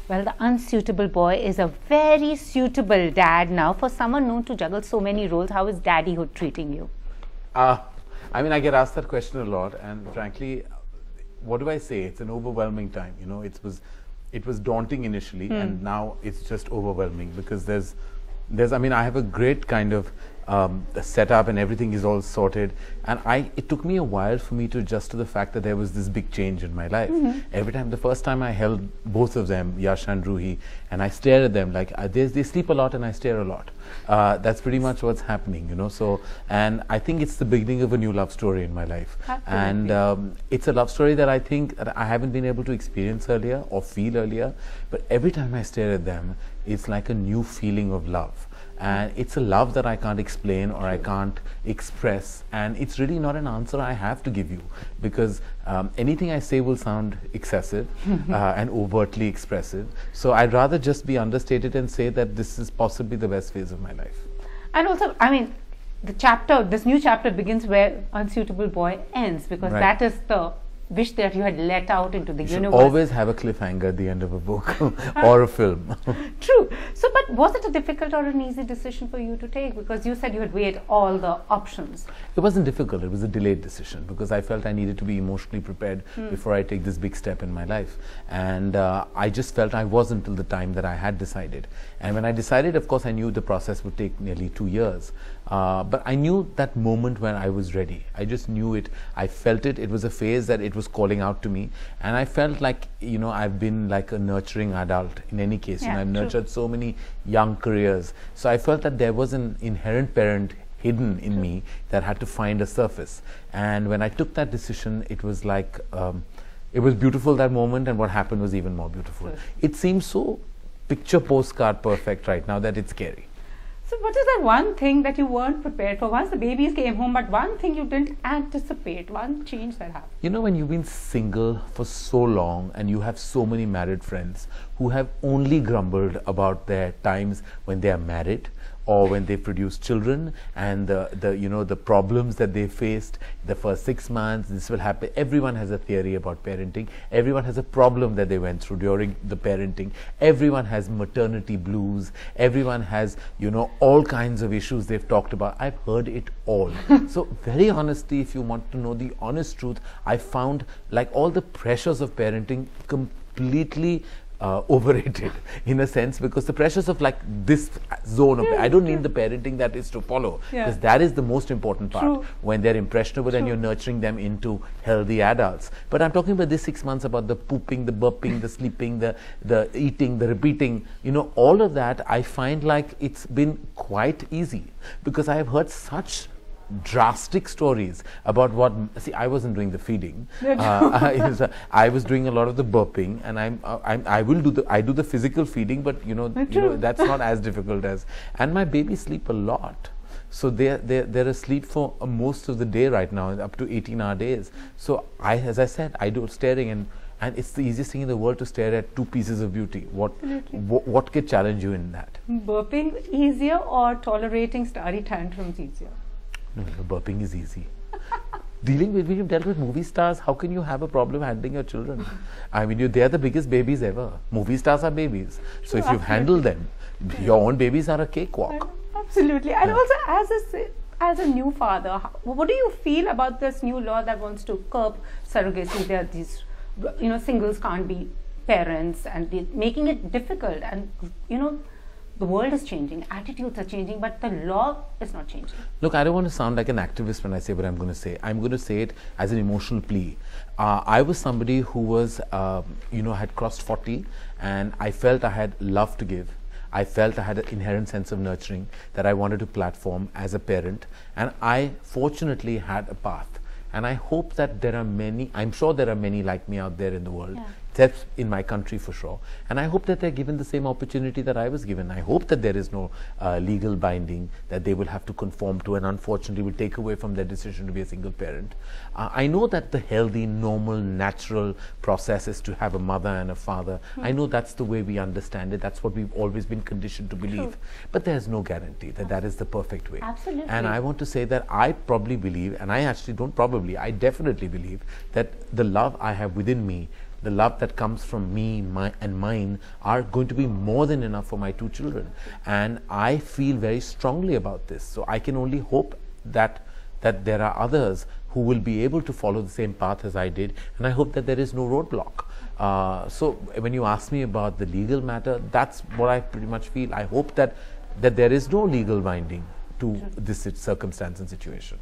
Well, the unsuitable boy is a very suitable dad now. For someone known to juggle so many roles, how is daddyhood treating you? I mean, I get asked that question a lot, and frankly, what do I say? It's an overwhelming time. You know, it was daunting initially, and now it's just overwhelming because there's. I mean, I have a great kind of setup, and everything is all sorted. And it took me a while for me to adjust to the fact that there was this big change in my life. The first time I held both of them, Yash and Ruhi, and I stared at them like they sleep a lot and I stare a lot. That's pretty much what's happening, you know. So, and I think it's the beginning of a new love story in my life. Absolutely. And it's a love story that I think that I haven't been able to experience earlier or feel earlier. But every time I stare at them, it's like a new feeling of love. And it's a love that I can't explain or I can't express, and it's really not an answer I have to give you, because anything I say will sound excessive and overtly expressive. So I'd rather just be understated and say that this is possibly the best phase of my life. And also, I mean, this new chapter begins where Unsuitable Boy ends, because that is the wish that you had let out into the universe. Always have a cliffhanger at the end of a book or a film. True. So, but was it a difficult or an easy decision for you to take? Because you said you had weighed all the options. It wasn't difficult. It was a delayed decision because I felt I needed to be emotionally prepared before I take this big step in my life. And I just felt I wasn't till the time that I had decided. And when I decided, of course, I knew the process would take nearly 2 years. But I knew that moment when I was ready. I just knew it. I felt it. It was a phase that it was calling out to me. And I felt like, you know, I've been like a nurturing adult in any case. Yeah, you know, I've nurtured so many young careers. So I felt that there was an inherent parent hidden in me that had to find a surface. And when I took that decision, it was like, it was beautiful, that moment, and what happened was even more beautiful. It seems so picture postcard perfect right now that it's scary. So what is that one thing that you weren't prepared for? Once the babies came home, but one thing you didn't anticipate, one change that happened? You know, when you've been single for so long and you have so many married friends who have only grumbled about their times when they are married or when they produce children, and the problems that they faced the first 6 months, this will happen. Everyone has a theory about parenting. Everyone has a problem that they went through during the parenting. Everyone has maternity blues. Everyone has, you know, all kinds of issues they've talked about. I've heard it all. So very honestly, if you want to know the honest truth, I found like all the pressures of parenting completely overrated in a sense, because the pressures of like this zone of I don't mean the parenting that is to follow, because that is the most important part when they're impressionable and you're nurturing them into healthy adults. But I'm talking about this 6 months, about the pooping, the burping, the sleeping, the eating, the repeating, you know, all of that. I find like it's been quite easy because I have heard such drastic stories about what, see, I wasn't doing the feeding. I was doing a lot of the burping, and I do the physical feeding, but you know that's not as difficult as, and my babies sleep a lot. So they're asleep for most of the day right now, up to 18-hour days. So as I said, I do staring, and it's the easiest thing in the world to stare at two pieces of beauty. What could challenge you in that? Burping easier or tolerating starry tantrums easier? No, burping is easy. When you've dealt with movie stars, how can you have a problem handling your children? I mean, they're the biggest babies ever. Movie stars are babies. So if you've handled them, your own babies are a cakewalk. Absolutely. And also, as a new father, what do you feel about this new law that wants to curb surrogacy? There are these, you know, singles can't be parents, and making it difficult. And, you know, the world is changing, attitudes are changing, but the law is not changing. Look, I don't want to sound like an activist when I say what I'm going to say. I'm going to say it as an emotional plea. I was somebody who was, had crossed 40, and I felt I had love to give. I felt I had an inherent sense of nurturing that I wanted to platform as a parent, and I fortunately had a path. And I hope that there are many, I'm sure there are many like me out there in the world, except in my country for sure. And I hope that they're given the same opportunity that I was given. I hope that there is no legal binding that they will have to conform to, and unfortunately will take away from their decision to be a single parent. I know that the healthy, normal, natural process is to have a mother and a father. I know that's the way we understand it. That's what we've always been conditioned to believe. But there's no guarantee that that is the perfect way. Absolutely. And I want to say that I probably believe, and I actually don't probably, I definitely believe that the love I have within me the love that comes from me and mine are going to be more than enough for my 2 children. And I feel very strongly about this. So I can only hope that there are others who will be able to follow the same path as I did, and I hope that there is no roadblock. So when you ask me about the legal matter, that's what I pretty much feel. I hope that there is no legal binding to this circumstance and situation.